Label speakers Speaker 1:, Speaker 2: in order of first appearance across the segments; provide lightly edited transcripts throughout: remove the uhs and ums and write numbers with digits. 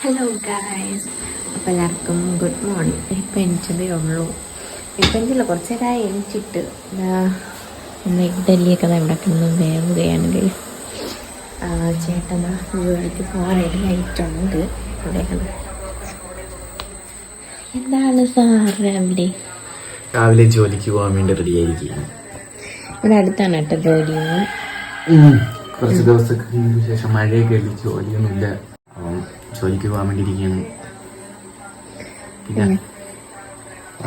Speaker 1: Hello guys, അപ്പോൾ എല്ലാവർക്കും good morning. ഇപ്പം എണിച്ചതേ ഉള്ളൂ. ഇപ്പം എനിക്കില്ല, കുറച്ച് നേരമായി എണിച്ചിട്ട്. നമ്മുടെ ഇഡലിയൊക്കെ ഇവിടെ കിടന്ന് വേവുകയാണ് ഗൈസ്. ചേട്ടൻ ജോലിക്ക് പോകാൻ റെഡി ആയിട്ടുണ്ട്. ഇവിടെ എന്താണ് സാർ
Speaker 2: രാവിലെ ജോലിക്ക് പോകാൻ വേണ്ടി റെഡി ആയിരിക്കുകയാണ്.
Speaker 1: ഇവിടെ അടുത്താണ് കേട്ടോ ജോലി.
Speaker 2: കുറച്ച് ദിവസത്തിന് ശേഷം മഴയൊക്കെ അല്ലേ, ജോലിയൊന്നുമില്ല. അപ്പം ജോലിക്ക് പോകാൻ വേണ്ടി ഇരിക്കുകയാണ്. പിന്നെ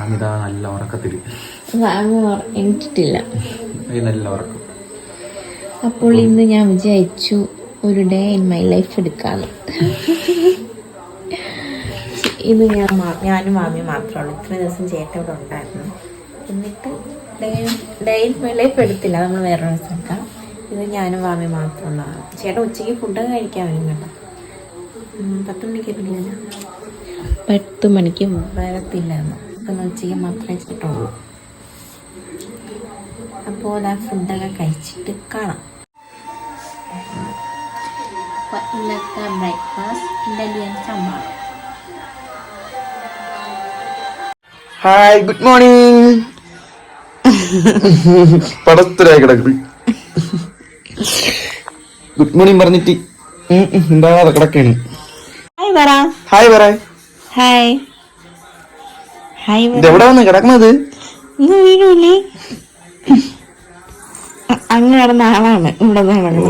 Speaker 2: അമിത നല്ല ഉറക്കത്തിൽ
Speaker 1: എണിച്ചിട്ടില്ല,
Speaker 2: നല്ല ഉറക്കം.
Speaker 1: അപ്പോൾ ഇന്ന് ഞാൻ വിചാരിച്ചു ഒരു ഡേ ഇൻ മൈ ലൈഫ് എടുക്കാറ്. ഇത് ഞാനും മാമിയും മാത്രമേ ഉള്ളൂ. ഇത്ര ദിവസം ചേട്ടൻ ഇവിടെ ഉണ്ടായിരുന്നു. എന്നിട്ട് ഡേ ഇൻ മൈ ലൈഫ് എടുത്തില്ല, നമ്മൾ വേറെ ദിവസം എടുക്കാം. ഇത് ഞാനും മാമി മാത്രമുള്ളതാണ്. ചേട്ടൻ ഉച്ചയ്ക്ക് ഫുഡൊക്കെ കഴിക്കാൻ വരും കേട്ടോ. 10 മണിക്ക് വരില്ല, 10 മണിക്ക് വരത്തില്ലായിരുന്നു. ഇപ്പം ഉച്ചയ്ക്ക് മാത്രമേ വെച്ചിട്ടുള്ളൂ. അപ്പോൾ ആ ഫുഡൊക്കെ കഴിച്ചിട്ട് കാണാം. ഇന്നത്തെ ബ്രേക്ക്ഫാസ്റ്റ് ഇഡലിയും സാമ്പാറും.
Speaker 2: Hi, good morning. പടത്തിലായി കിടക്കുന്നത്. ഗുഡ് മോർണിംഗ് പറഞ്ഞിട്ട് എന്താ കിടക്കാണ്.
Speaker 1: ഹായ് പറ.
Speaker 2: ഹായ് പറ.
Speaker 1: Hi hi.
Speaker 2: എവിടെ വന്ന് കിടക്കുന്നത്?
Speaker 1: വീഴൂലേ? അങ്ങ് കിടന്ന ആളാണ് ഇവിടെ നടക്കുന്നത്.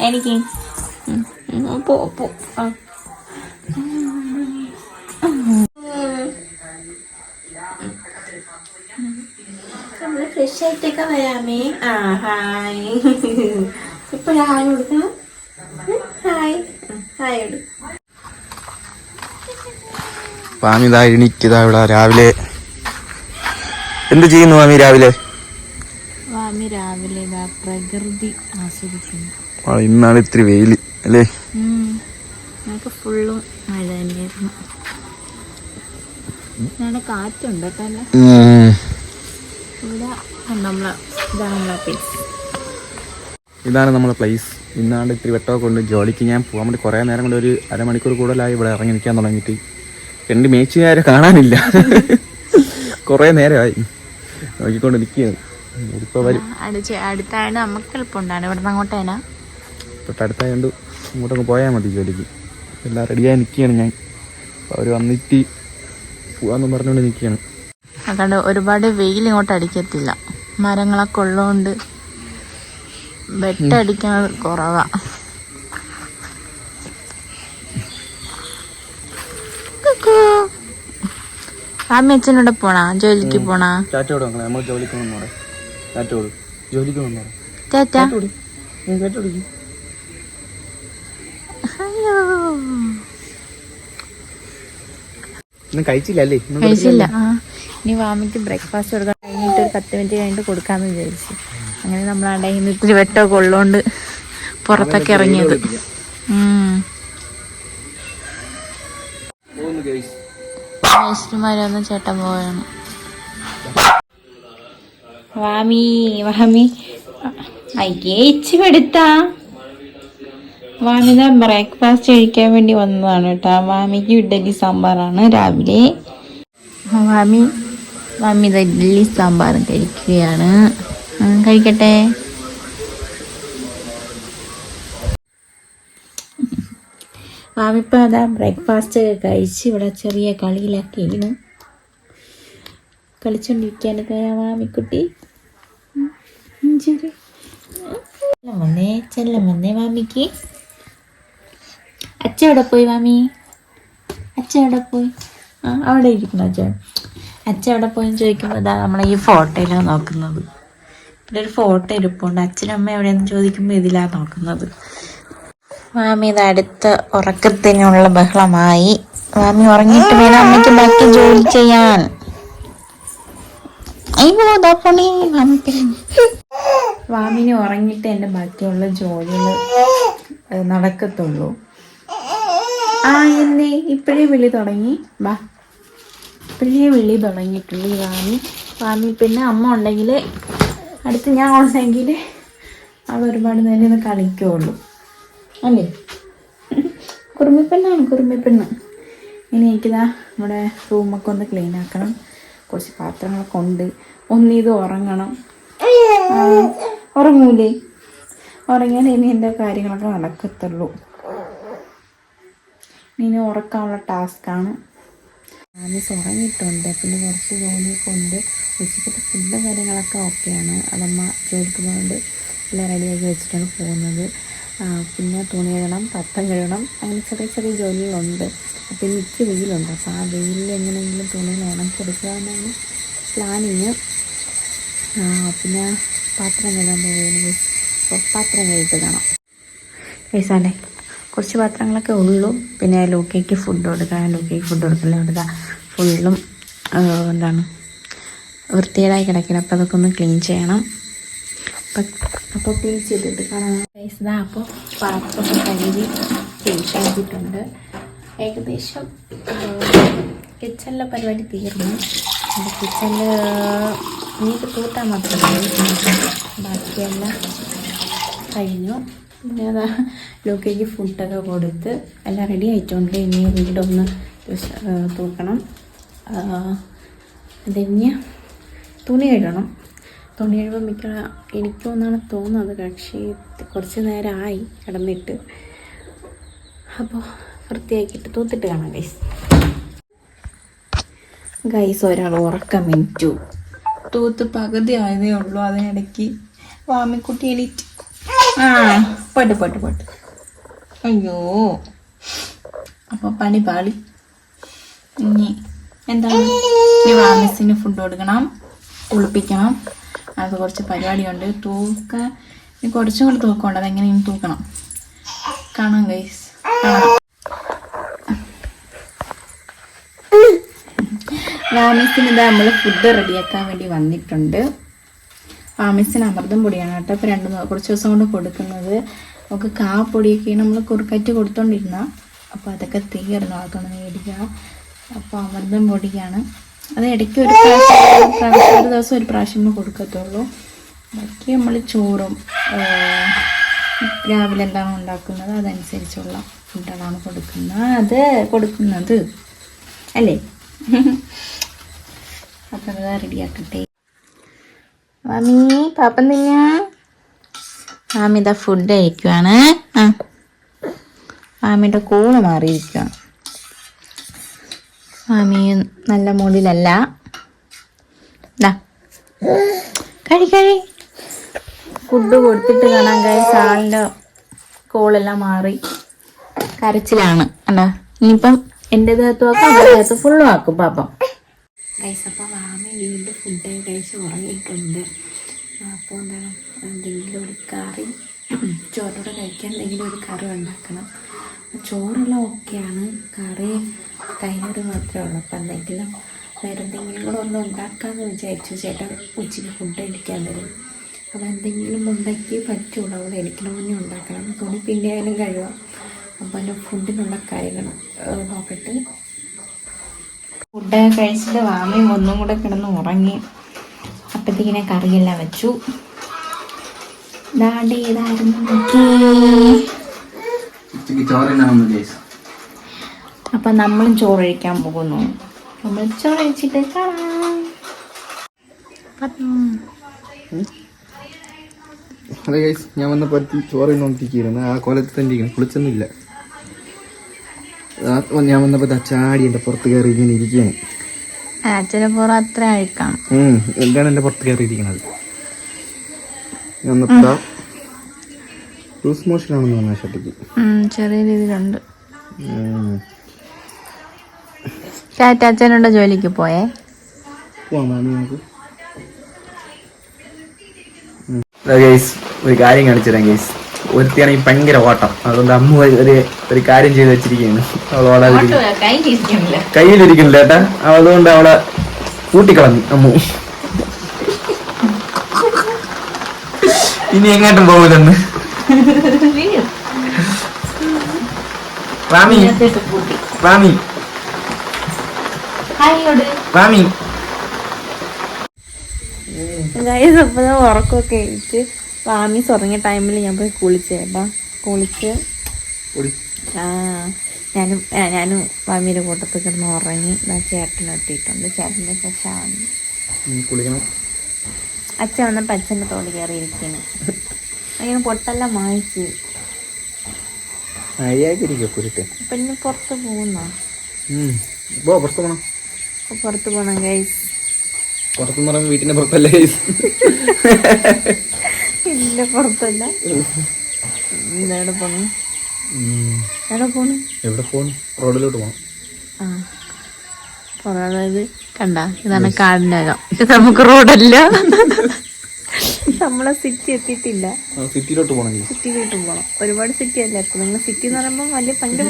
Speaker 1: എനിക്ക് നമ്മള് ഫ്രഷ് ആയിട്ടൊക്കെ വരാമേ. ഹായ്. ഇപ്പൊ ഹായ് കൊടുക്കണം. ഹായ് ഹായ് കൊടു.
Speaker 2: മാമിതാ എണീക്കതാ ഇവിടെ രാവിലെ. എന്ത് ചെയ്യുന്നു മാമി രാവിലെ?
Speaker 1: മാമി രാവിലെ പ്രകൃതി ആസ്വദിക്കുന്നു.
Speaker 2: ഇന്നാണ് ഇത്തിരി വെയില് അല്ലേ?
Speaker 1: ഞങ്ങൾക്ക് ഫുള്ളും മഴ തന്നെയായിരുന്നു. ഞങ്ങളുടെ കാറ്റുണ്ട് കേട്ടോ.
Speaker 2: ഇതാണ് നമ്മളെ പ്ലേസ്. ഇന്നാണ്ട് ഇത്തിരി വെട്ടമൊക്കെ കൊണ്ട് ജോലിക്ക് ഞാൻ പോകാൻ വേണ്ടി കുറേ നേരം കൊണ്ട് ഒരു അരമണിക്കൂർ കൂടുതലായി ഇവിടെ ഇറങ്ങി നിൽക്കാൻ തുടങ്ങിയിട്ട്. രണ്ട് മേച്ചുകാരെ കാണാനില്ല. കുറേ നേരമായി നോക്കിക്കൊണ്ട് നിൽക്കുകയാണ്. ഇപ്പോൾ വരും.
Speaker 1: അടുത്തായത് നമുക്ക് എളുപ്പമുണ്ടാണ്. ഇവിടെ നിന്ന് അങ്ങോട്ടേനാ
Speaker 2: തൊട്ടടുത്തായതുകൊണ്ട് ഇങ്ങോട്ടൊക്കെ പോയാൽ മതി ജോലിക്ക്. എല്ലാം റെഡിയായി നിൽക്കുകയാണ് ഞാൻ. അവർ വന്നിട്ട് പോകാമെന്ന് പറഞ്ഞുകൊണ്ട് നിൽക്കുകയാണ്.
Speaker 1: അതുകൊണ്ട് ഒരുപാട് വെയിൽ ഇങ്ങോട്ട് അടിക്കത്തില്ല. മരങ്ങളൊക്കെ ഉള്ളതുകൊണ്ട് വെട്ടടിക്കുന്നത് കുറവാ. മാമി അച്ഛനോടെ പോണാ? ജോലിക്ക് പോണാ?
Speaker 2: നമ്മൾ ജോലിക്ക് ജോലിക്ക്
Speaker 1: ടാറ്റാ.
Speaker 2: കഴിച്ചില്ലേ?
Speaker 1: കഴിച്ചില്ല. ഇനി മാമിക്ക് ബ്രേക്ക്ഫാസ്റ്റ് കൊടുക്കാൻ കഴിഞ്ഞിട്ട് ഒരു 10 മിനിറ്റ് കഴിഞ്ഞിട്ട് കൊടുക്കാന്ന് വിചാരിച്ചു. അങ്ങനെ നമ്മളാടെ ഇന്ന് ഇത്തിരി വെട്ടമൊക്കെ ഉള്ളതുകൊണ്ട് പുറത്തൊക്കെ ഇറങ്ങിയത്. മേസ്റ്റുമാരൊന്നും ചേട്ടൻ പോവാണ്. വാമി വാമി അയ്യേച്ചെടുത്താ. വാമിത ബ്രേക്ക്ഫാസ്റ്റ് കഴിക്കാൻ വേണ്ടി വന്നതാണ് കേട്ടോ. വാമിക്ക് ഇഡലി സാമ്പാറാണ് രാവിലെ. വാമി ഇത് ഇഡലി സാമ്പാറും കഴിക്കുകയാണ്. കഴിക്കട്ടെ. വാമിപ്പോൾ അതാ ബ്രേക്ക്ഫാസ്റ്റ് കഴിച്ച് ഇവിടെ ചെറിയ കളിയിലൊക്കെ ഇരുന്നു കളിച്ചോണ്ടിരിക്കാനൊക്കെ വാമിക്കുട്ടി. ചെല്ലം വന്നേ വാമിക്ക്. അച്ഛ എവിടെ പോയി വാമി? അച്ഛ എവിടെ പോയി? അവിടെ ഇരിക്കുന്നു അച്ഛൻ. അച്ഛൻ എവിടെ പോയെന്ന് ചോദിക്കുമ്പോൾ ഇതാ നമ്മളെ ഈ ഫോട്ടോയിലാണ് നോക്കുന്നത്. ഇവിടെ ഒരു ഫോട്ടോ ഇരിപ്പുണ്ട്. അച്ഛനും അമ്മ എവിടെയെന്ന് ചോദിക്കുമ്പോൾ ഇതിലാണ് നോക്കുന്നത്. മാമി ഇത് അടുത്ത ഉറക്കത്തിനുള്ള ബഹളമായി. മാമി ഉറങ്ങിയിട്ട് വേണം അമ്മയ്ക്ക് ബാക്കി ജോലി ചെയ്യാൻ. വാമിനെ ഉറങ്ങിയിട്ട് എൻ്റെ ബാക്കിയുള്ള ജോലികൾ നടക്കത്തുള്ളൂ. എന്നേ ഇപ്പോഴേ വിളി തുടങ്ങി. ഇപ്പോഴേ വിളി തുടങ്ങിയിട്ടുള്ളൂ വാമി. പിന്നെ അമ്മ ഉണ്ടെങ്കിൽ അടുത്ത് ഞാൻ ഉണ്ടെങ്കിൽ അവൾ ഒരുപാട് നേരം ഇത് കളിക്കുള്ളൂ അല്ലേ. കുറുമ്മിപ്പെണ്ണ്. ഇനി എനിക്കിതാ നമ്മുടെ റൂമൊക്കെ ഒന്ന് ക്ലീൻ ആക്കണം. കുറച്ച് പാത്രങ്ങളൊക്കെ ഉണ്ട്. ഒന്നിത് ഉറങ്ങണം. ഉറങ്ങൂലേ? ഉറങ്ങിയാൽ ഇനി എൻ്റെ കാര്യങ്ങളൊക്കെ നടക്കത്തുള്ളൂ. ഇനി ഉറക്കാനുള്ള ടാസ്ക്കാണ്. മിസ് ഉറങ്ങിയിട്ടുണ്ട്. പിന്നെ കുറച്ച് ജോലിയൊക്കെ ഉണ്ട്. ഉച്ചക്കത്തെ ഫുഡ് കാര്യങ്ങളൊക്കെ ഓക്കെയാണ്. അതമ്മ ജോലിക്ക് പോകുന്നുണ്ട് എല്ലാം റെഡിയാക്കി വെച്ചിട്ടാണ് പോകുന്നത്. പിന്നെ തുണി കഴുകണം, പത്രം കഴുകണം, അങ്ങനെ ചെറിയ ജോലികളുണ്ട്. അപ്പോൾ ഇന്ന് വെയിലുണ്ട്. അപ്പോൾ ആ വെയിലിൽ എങ്ങനെയെങ്കിലും തുണിയിൽ ഉണക്കിയെടുക്കുക എന്നാണ് പ്ലാനിങ്. പിന്നെ പാത്രം കഴുകാൻ പോകുന്നത്. അപ്പോൾ പാത്രം കഴുകിയിട്ട് കാണാം. പൈസാണ്ടേ കുറച്ച് പാത്രങ്ങളൊക്കെ ഉള്ളൂ. പിന്നെ ലൂക്കയ്ക്ക് ഫുഡ് കൊടുക്കില്ല. ഫുള്ളും എന്താണ് വൃത്തികേടായി കിടക്കണം. അപ്പോൾ അതൊക്കെ ഒന്ന് ക്ലീൻ ചെയ്യണം. അപ്പോൾ ക്ലീൻ ചെയ്തിട്ട് കാണാം. പൈസ അപ്പോൾ പാത്രമൊക്കെ കഴുകി ഫിനിഷ് ആക്കിയിട്ടുണ്ട്. ഏകദേശം കിച്ചണിലെ പരിപാടി തീർന്നു. കിച്ചണിൽ ഇനിയിപ്പോൾ തൂത്താൻ മാത്രമേ ബാക്കിയെല്ലാം കഴിഞ്ഞു. പിന്നെ അതാ ലോക്കയ്ക്ക് ഫുഡൊക്കെ കൊടുത്ത് എല്ലാം റെഡി ആയിട്ടുണ്ട്. ഇനി വീടൊന്ന് തൂക്കണം. അതിന് തുണി കഴുകണം. തുണി കഴുകുമ്പോൾ എനിക്കൊന്നാണ് തോന്നുന്നത്. പക്ഷേ കുറച്ച് നേരമായി കിടന്നിട്ട്. അപ്പോൾ വൃത്തിയാക്കിയിട്ട് തൂത്തിട്ട് കാണാം ഗൈസ്. ഒരാൾ ഉറക്കം മിനിറ്റു. തൂത്ത് പകുതി ആയതേ ഉള്ളൂ. അതിനിടയ്ക്ക് വാമിക്കുട്ടി എണീറ്റ് പോട്ട്. അയ്യോ, അപ്പോൾ പണി പാളി. ഇനി എന്താണ്? ഇനി വാമിസിന് ഫുഡ് കൊടുക്കണം, കുളിപ്പിക്കണം. അത് കുറച്ച് പരിപാടിയുണ്ട്. ഇനി കുറച്ചും കൂടി തൂക്കമുണ്ട്. അതെങ്ങനെയും തൂക്കണം. കാണാം ഗൈസ്, കാണാം. വാമിസിന് ഇതാ നമ്മൾ ഫുഡ് റെഡിയാക്കാൻ വേണ്ടി വന്നിട്ടുണ്ട്. വാമിസിന് അമൃതം പൊടിയാണ് കേട്ടോ. ഇപ്പോൾ കുറച്ച് ദിവസം കൊണ്ട് കൊടുക്കുന്നത്. നമുക്ക് കാപ്പൊടിയൊക്കെ നമ്മൾ കുറുക്കറ്റ് കൊടുത്തോണ്ടിരുന്ന. അപ്പോൾ അതൊക്കെ തീർന്നു. അതൊന്ന് മേടിക്കുക. അപ്പോൾ അമൃതം പൊടിയാണ്. അത് ഇടയ്ക്ക് ഒരു ദിവസം ഒരു പ്രാവശ്യം കൊടുക്കത്തുള്ളൂ. ബാക്കി നമ്മൾ ചോറും രാവിലെ എന്താണ് ഉണ്ടാക്കുന്നത് അതനുസരിച്ചുള്ള ഫുഡാണ് കൊടുക്കുന്നത് അല്ലേ. അപ്പം അത് റെഡിയാക്കട്ടെ. മാമി പാപ്പൻ തിന്നാ. മാമി ഇതാ ഫുഡ് കഴിക്കുവാണ്. മാമിയുടെ കൂള് മാറിയിരിക്കുകയാണ്. മാമി നല്ല മൂഡിലല്ല. കഴി ഫുഡ് കൊടുത്തിട്ട് കാണാൻ ഗൈസ് ആളിൻ്റെ കോളെല്ലാം മാറി കരച്ചിലാണ്. അല്ല ഇനിയിപ്പം എൻ്റെ ദേഹത്ത് ആക്കും, എൻ്റെ ദേഹത്ത് ഫുള്ളും ആക്കും പാപ്പം ഗൈസ്. അപ്പോൾ മാമി വീണ്ടും ഫുഡ് കഴിച്ച് ഉറങ്ങിയിട്ടുണ്ട്. അപ്പോൾ എന്താണ് എന്തെങ്കിലും ഒരു കറി, ചോറോടെ കഴിക്കാൻ എന്തെങ്കിലും ഒരു കറി ഉണ്ടാക്കണം. ചോറെല്ലാം ഓക്കെയാണ്. കറി തൈരോട് മാത്രമേ ഉള്ളൂ. അപ്പം എന്തെങ്കിലും വേറെ എന്തെങ്കിലും കൂടെ ഒന്ന് ഉണ്ടാക്കാമെന്ന് വിചാരിച്ചു. ചേട്ടൻ ഉച്ചയ്ക്ക് ഫുഡ് കഴിക്കാൻ വരും. അപ്പോൾ എന്തെങ്കിലും ഉണ്ടാക്കി പറ്റുള്ളൂ. അവിടെ എനിക്കണമെങ്കിൽ ഉണ്ടാക്കണം. തുണി പിന്നെ ആയാലും കഴിവാം. അപ്പോൾ എൻ്റെ ഫുഡിനുള്ള കാര്യങ്ങൾ നോക്കട്ടെ. ഫുഡ് കഴിച്ചിട്ട് വാമയും ഒന്നും കൂടെ കിടന്ന് ഉറങ്ങി. അപ്പോഴത്തേക്കിനെ കറിയെല്ലാം വെച്ചു. അപ്പം നമ്മളും ചോറ് കഴിക്കാൻ പോകുന്നു. നമ്മൾ ചോറ് കഴിച്ചിട്ട് കാണാം.
Speaker 2: അതെ ഗൈസ്, ഞാൻ വന്നപ്പോൾ ചോറ് നോക്കിയിരിക്കുന്നു. ആ കോലത്തിൽ തന്നെ ഇരിക്കണം, കുളിച്ചൊന്നുമില്ല. ഞാൻ വന്നപ്പോൾ ചാടി എൻ്റെ പുറത്ത് കയറി ഇങ്ങനെ ഇരിക്കുകയാണ്.
Speaker 1: അച്ഛനെ പുറം അത്ര അഴുക്കാണ്.
Speaker 2: എന്താണ് എൻ്റെ പുറത്ത് കയറിയിരിക്കണത്? ലൂസ് മോഷൻ ആണെന്ന് പറഞ്ഞ ഷട്ടിക്ക്
Speaker 1: ചെറിയ രീതിയിലുണ്ട്. അച്ഛനുണ്ടോ ജോലിക്ക് പോയേ?
Speaker 2: ഒരു കാര്യം കാണിച്ചുതരാം ഗൈസ്. ഒരുത്തിയാണെങ്കിൽ ഭയങ്കര ഓട്ടം. അതുകൊണ്ട് അമ്മ ഒരു കാര്യം ചെയ്ത് വെച്ചിരിക്കുകയാണ്. അവളോടെ കയ്യിലിരിക്കുന്നില്ല ചേട്ടാ. അതുകൊണ്ട് അവളെ കൂട്ടിക്കളഞ്ഞു അമ്മു. ഇനി എങ്ങോട്ടും പോകില്ലെന്ന്.
Speaker 1: ഉറക്കമൊക്കെ കഴിച്ച് വാമീസ് ഉറങ്ങിയ ടൈമിൽ ഞാൻ പോയി കുളിച്ചേട്ടാ. കുളിച്ച് ഞാനും വാമിയുടെ കൂട്ടത്തിൽ കിടന്ന് ഉറങ്ങി. ചേട്ടന് എത്തിയിട്ടുണ്ട്. ചേട്ടൻ്റെ ഫ്രഷ് ആവുന്നു. അച്ഛൻ വന്നപ്പോൾ അച്ഛൻ്റെ തോളി കയറിയിരിക്കുന്നു. അങ്ങനെ പൊട്ടെല്ലാം വാങ്ങിച്ച് പിന്നെ പുറത്ത് പോകുന്നോ? പുറത്ത് പോണം ഗൈസ്.
Speaker 2: പുറത്തെന്ന് പറയുമ്പോൾ വീട്ടിന്റെ പുറത്തല്ല ഗൈസ്.
Speaker 1: ഇല്ല പുറത്തല്ല. എവിടെ പോണു?
Speaker 2: എവിടെ പോണു? റോഡിലോട്ട് പോണം.
Speaker 1: അതായത് കണ്ട, ഇതാണ് കാടിനകം. ഇത് നമുക്ക് റോഡല്ല. നമ്മളെ സിറ്റി എത്തിയിട്ടില്ല.
Speaker 2: സിറ്റിയിലോട്ട് പോകണം.
Speaker 1: സിറ്റിയിലോട്ട് പോകണം. ഒരുപാട് സിറ്റി അല്ല. ഇപ്പൊ നിങ്ങൾ സിറ്റി എന്ന് പറയുമ്പോൾ വലിയ ഭയങ്കര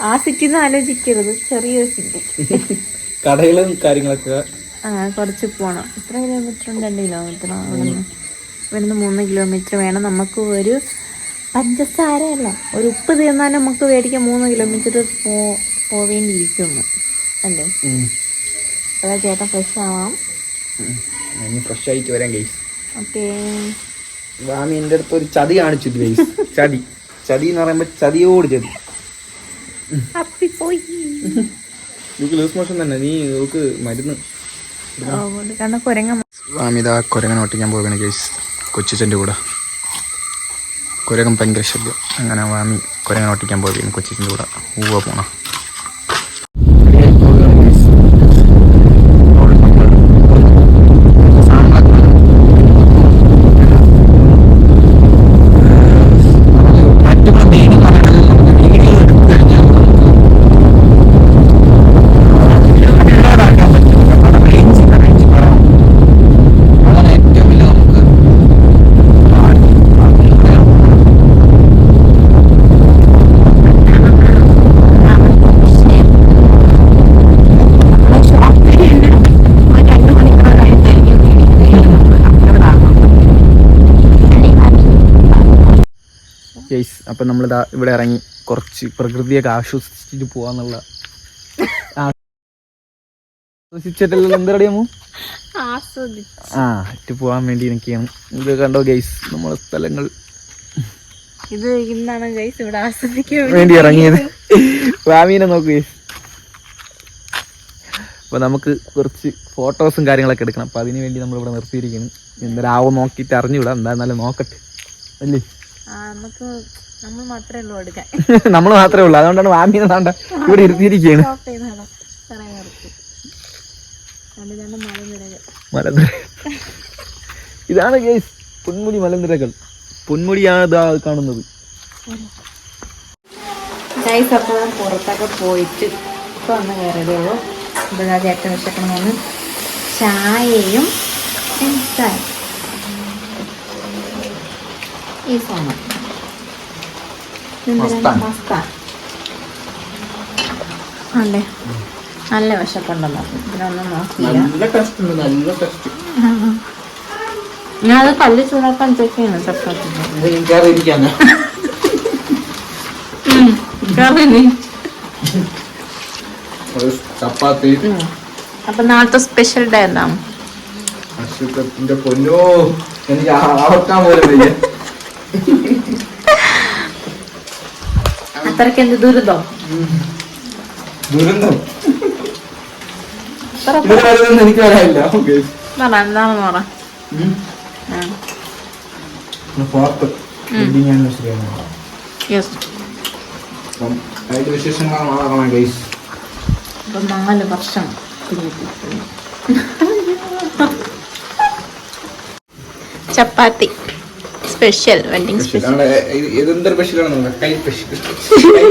Speaker 1: ആ സിറ്റി എന്ന് ആലോചിക്കരുത്. ചെറിയൊരു സിറ്റി.
Speaker 2: കടകളും കാര്യങ്ങളൊക്കെ
Speaker 1: കുറച്ച് പോണം. എത്ര കിലോമീറ്റർ ഉണ്ട്? 2 കിലോമീറ്റർ. ഇവിടുന്ന് 3 കിലോമീറ്റർ വേണം. നമുക്ക് ഒരു പഞ്ചസാരയല്ല, ഒരു ഉപ്പ് തീർന്നാലും നമുക്ക് മേടിക്കാൻ 3 കിലോമീറ്റർ പോവേണ്ടിയിരിക്കുന്നു അല്ലേ? അതാ ചേട്ടൻ ഫ്രഷ് ആവാം.
Speaker 2: ഫ്രഷ് ആയിട്ട് വരാം ഗൈസ്.
Speaker 1: ഓക്കേ.
Speaker 2: വാമി എൻ്റെ അടുത്ത് ഒരു ചതി കാണിച്ചു ഗൈസ്. ചതി എന്ന് പറയുമ്പോ ചതിയോട് ചതി. ലൂസ് മോഷൻ തന്നെ. നീ നോക്ക് മരുന്ന്. വാമി ഇതാ കുരങ്ങൻ ഓട്ടിക്കാൻ പോവുകയാണ് ഗൈസ്. കൊച്ചിച്ചൻ്റെ കൂടെ. കുരങ്ങൻ ഭയങ്കര ശല്യം. അങ്ങനെ വാമി കുരങ്ങൻ ഓട്ടിക്കാൻ പോവുകയാണ് കൊച്ചിച്ചൻ്റെ കൂടെ. പോണം. അപ്പം നമ്മളിതാ ഇവിടെ ഇറങ്ങി കുറച്ച് പ്രകൃതിയൊക്കെ ആശ്വസിച്ചിട്ട് പോവാന്നുള്ള എന്തറിയാമോ പോവാൻ വേണ്ടി എനിക്കാണ്. ഇത് കണ്ടോ ഗൈസ് നമ്മളെ സ്ഥലങ്ങൾ.
Speaker 1: ഇത് ഇന്നാണ് ഗൈസ് ഇവിടെ ആസ്വദിക്കാൻ
Speaker 2: വേണ്ടി ഇറങ്ങിയത്. വാമീനെ നോക്ക് ഗൈസ്. അപ്പൊ നമുക്ക് കുറച്ച് ഫോട്ടോസും കാര്യങ്ങളൊക്കെ എടുക്കണം. അപ്പൊ അതിനു വേണ്ടി നമ്മളിവിടെ നിർത്തിയിരിക്കുന്നു. എന്തായാലും നോക്കിയിട്ട് അറിഞ്ഞുവിടാം. എന്തായിരുന്നാലും നോക്കട്ടെ അല്ലേ?
Speaker 1: നമ്മൾ മാത്രമേ ഉള്ളൂ എടുക്കാൻ.
Speaker 2: നമ്മൾ മാത്രമേ ഉള്ളൂ. അതുകൊണ്ടാണ് വാമീനെ താണ്ട ഇവിടെ ഇരുത്തിയിരിക്കുകയാണ്. മലനിര ഇതാണ് ഗൈസ് പൊന്മുടി മലനിരകൾ. പൊന്മുടിയാണ് ഇതാ കാണുന്നത്.
Speaker 1: ഗൈസ് അപ്പോൾ പുറത്തൊക്കെ പോയിട്ട് ഇപ്പോൾ ഒന്ന് കയറിയതേയുള്ളൂ. ഇവിടെ ചേട്ടൻ വിശക്കണമെന്ന് ചായയും ഈ സാധനം മസ്താൻ അല്ലേ? നല്ല വിശപ്പുണ്ടല്ലോ. ഇതിനൊന്നും നോക്കിയില്ല. ഞാനത് കല്ല് ചൂടാക്കാൻ ചെക്കാണ്
Speaker 2: ചപ്പാത്തി.
Speaker 1: അപ്പൊ നാളത്തെ സ്പെഷ്യൽ ഡേ എന്താണ്?
Speaker 2: പൊന്നോ എനിക്ക് ആവർക്കാൻ പോലും
Speaker 1: അത്രക്ക് എന്ത് ദുരിതം.
Speaker 2: എനിക്ക് വരാനില്ല.
Speaker 1: എന്താണെന്ന് പറ. ഇപ്പൊ 4 വർഷം ചപ്പാത്തി സ്പെഷ്യൽ വെഡിങ് സ്പെഷ്യൽ.
Speaker 2: ഇതെന്തൊരു സ്പെഷ്യലാണ്? കൈ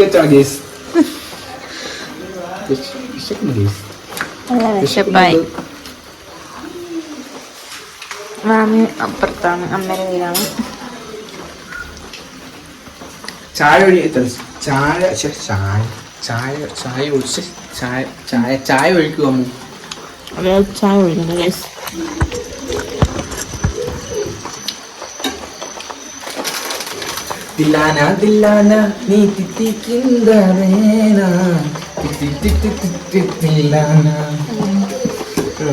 Speaker 2: വെച്ചാണ് ഗൈസ്.
Speaker 1: വിശപ്പായി. മാമി അപ്പുറത്താണ്, അമ്മയുടെ വീടാണ്.
Speaker 2: ചായ ഒഴിക്കുക അമ്മ.
Speaker 1: അതെ ചായ ഒഴിക്കുന്നു ഗൈസ്.
Speaker 2: ദില്ലാന ദില്ലാന നീ തിത്തിക്കിന്തവേന ദില്ലാന.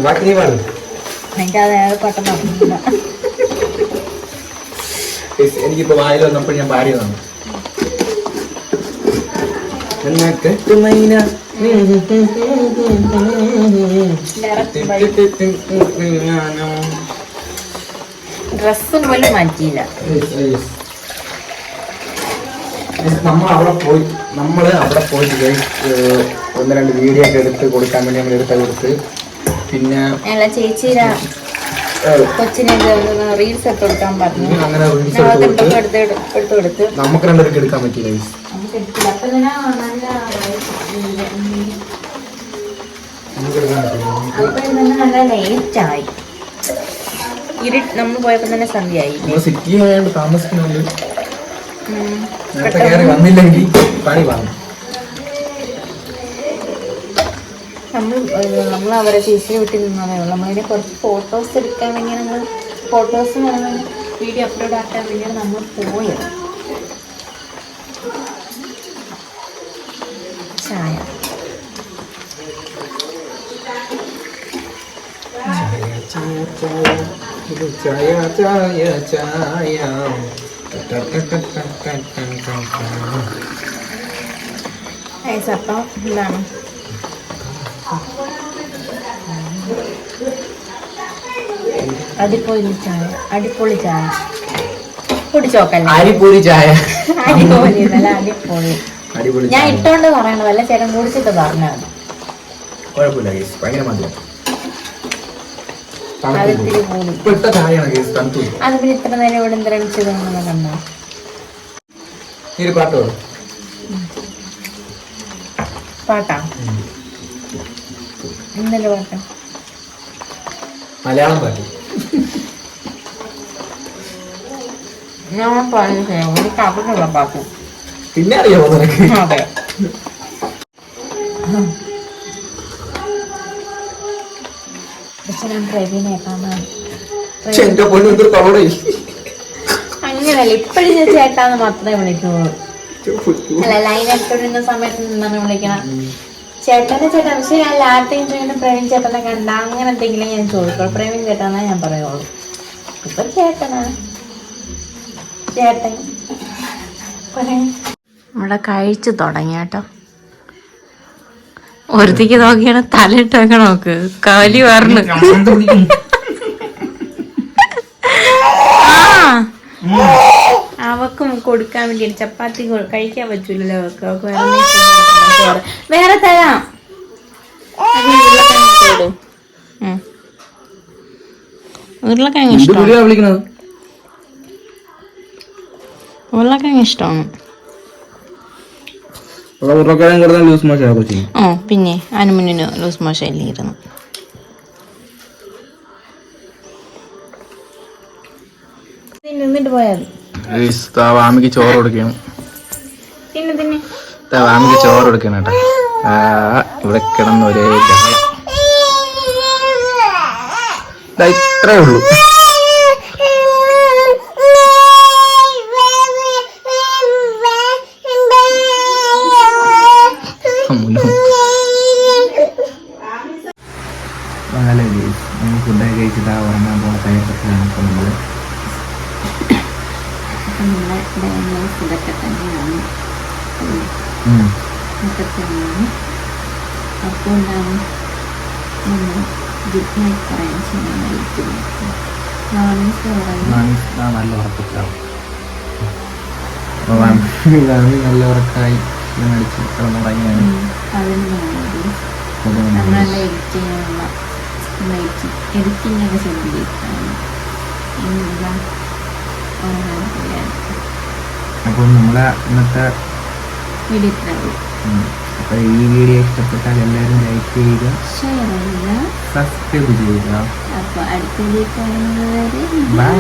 Speaker 2: ബാക്കി നീ പാടും.
Speaker 1: എനിക്ക് അത് ഏറെ പെട്ടെന്ന്
Speaker 2: എനിക്കിപ്പോ വായിൽ വന്നപ്പോൾ ഞാൻ പാടിയതാണ്.
Speaker 1: ഡ്രസ്സും പോലും മാറ്റിയില്ല.
Speaker 2: നമ്മള് അവിടെ പോയിട്ട് ഒന്ന് രണ്ട് വീഡിയോ ഒക്കെ എടുത്ത് കൊടുക്കാൻ വേണ്ടി നമ്മൾ എടുത്ത് കൊടുത്ത് പിന്നെ
Speaker 1: ചേച്ചിയുടെ കൊച്ചിനെ റീൽസ് ഒക്കെ എടുക്കാൻ പറഞ്ഞു.
Speaker 2: അങ്ങനെ റീൽസ്
Speaker 1: എടുത്ത് കൊടുത്ത്
Speaker 2: നമുക്ക് രണ്ടുപേർക്ക് എടുക്കാൻ പറ്റില്ല.
Speaker 1: നല്ല ലേറ്റ് ആയി. നമ്മൾ പോയപ്പോ തന്നെ സന്ധ്യയായി.
Speaker 2: സിറ്റി ആയതുകൊണ്ട് താമസിക്കുന്നുണ്ട്. നേരത്തെ കയറി വന്നില്ലെങ്കിൽ പണി വാങ്ങും.
Speaker 1: നമ്മൾ അവരെ ചേച്ചിയെ വീട്ടിൽ നിന്നതേ ഉള്ളൂ. നമ്മളതിനെ കുറച്ച് ഫോട്ടോസ് എടുക്കാൻ വേണ്ടിയാണ് ഫോട്ടോസ് വീഡിയോ അപ്ലോഡ് ആക്കാൻ വേണ്ടിയാണ് നമ്മൾ പോയത്. ചായ അപ്പം എന്താണ് അടിപൊളി ചായ. അടിപൊളി ചായ കുടിച്ചോക്കല്ലേ?
Speaker 2: അരിപ്പൊടി ചായ.
Speaker 1: അടിപൊളി നല്ല അടിപൊളി. ഞാൻ ഇട്ടോണ്ട് പറയണതല്ല, ചേട്ടൻ കുടിച്ചിട്ട് പറഞ്ഞാൽ
Speaker 2: കുഴപ്പമില്ല. ഭയങ്കര മതി.
Speaker 1: അതിത്തിരി കൂടി. അത് പിന്നെ ഇത്ര നേരം ഇവിടെ എന്തിനടിച്ചതെന്ന് കണ്ടോ? പാട്ടാ? എന്തിന്റെ പാട്ടാ?
Speaker 2: മലയാളം പാട്ട്.
Speaker 1: ഞാൻ ഒരു കവിനുള്ള പാട്ട്.
Speaker 2: പിന്നെ അറിയാമോ നിനക്ക്?
Speaker 1: അതെ. പക്ഷെ ഞാൻ പ്രവീണെ കാണാൻ അങ്ങനല്ല. ഇപ്പഴും ഞാൻ ചേട്ടാന്ന് മാത്രമേ വിളിക്കുള്ളൂ. അല്ല, ലൈൻ എടുത്തോണ്ടിരുന്ന സമയത്ത് നിന്നാണ് വിളിക്കണം ചേട്ടനെ ചേട്ടാ. പക്ഷെ ഞാൻ ആരുടെയും ചോദിക്കുന്ന പ്രവീൺ ചേട്ടനെ കണ്ട അങ്ങനെ എന്തെങ്കിലും ഞാൻ ചോദിക്കുള്ളൂ. പ്രവീൺ ചേട്ടാന്നാ ഞാൻ പറയുള്ളൂ. ഇപ്പൊ ചേട്ടനാ ചേട്ടൻ. ഇവിടെ കഴിച്ചു തുടങ്ങി കേട്ടോ. ഒരുത്തിക്ക് നോക്കിയാണ് തലയിട്ടൊക്കെ നോക്ക്. കവലി പറഞ്ഞു. അവക്കും കൊടുക്കാൻ വേണ്ടി ചപ്പാത്തി കഴിക്കാൻ പറ്റൂലല്ലോ അവക്ക്. അവക്ക് വേറെ തരാം. ഉരുളക്കിഴങ്ങ് ഇഷ്ടമാണ്. ഉരുളക്കിഴങ്ങ് ഇഷ്ടമാണ്. പിന്നെ അനുമുന്നിന് ലൂസ് മോശമില്ലായിരുന്നു. നിന്നിട്ട് പോയാൽ
Speaker 2: വാമിക്ക് ചോറ് കൊടുക്കണം. വാമിക്ക് ചോറ് കൊടുക്കണം കേട്ടോ. ഇവിടെ കിടന്ന് ഒരേ ഇത്രേ ഉള്ളൂ. ഫുഡൊക്കെ കഴിച്ചിട്ട് ഉറങ്ങാൻ പോകുന്ന തയ്യാറെടുപ്പിലാണ് ഇപ്പം നമ്മൾ.
Speaker 1: ഇതൊക്കെ തന്നെയാണ്. അപ്പോൾ എന്താണ് നമ്മൾ ഗുഡ് നൈറ്റ് പറയാൻ ചെയ്യുന്നതായിരിക്കും.
Speaker 2: നല്ല ഉറപ്പിച്ചാണ്. നല്ല ഉറക്കായി അടിച്ച് കിടന്നുറങ്ങിയാണ്.
Speaker 1: നമ്മളെല്ലാം എഡിറ്റിംഗ് ഒക്കെ ചെയ്തിരിക്കുകയാണ്.
Speaker 2: അപ്പോൾ നമ്മളെ ഇന്നത്തെ
Speaker 1: വീഡിയോ ഇത്രയുള്ളൂ.
Speaker 2: അപ്പോൾ ഈ വീഡിയോ ഇഷ്ടപ്പെട്ടാൽ എല്ലാവരും ലൈക്ക് ചെയ്യുക,
Speaker 1: ഷെയർ ചെയ്യുക,
Speaker 2: സബ്സ്ക്രൈബ് ചെയ്യുക.
Speaker 1: അപ്പോൾ അടുത്ത വീഡിയോ കാണുന്നത് വരെ
Speaker 2: ബൈ.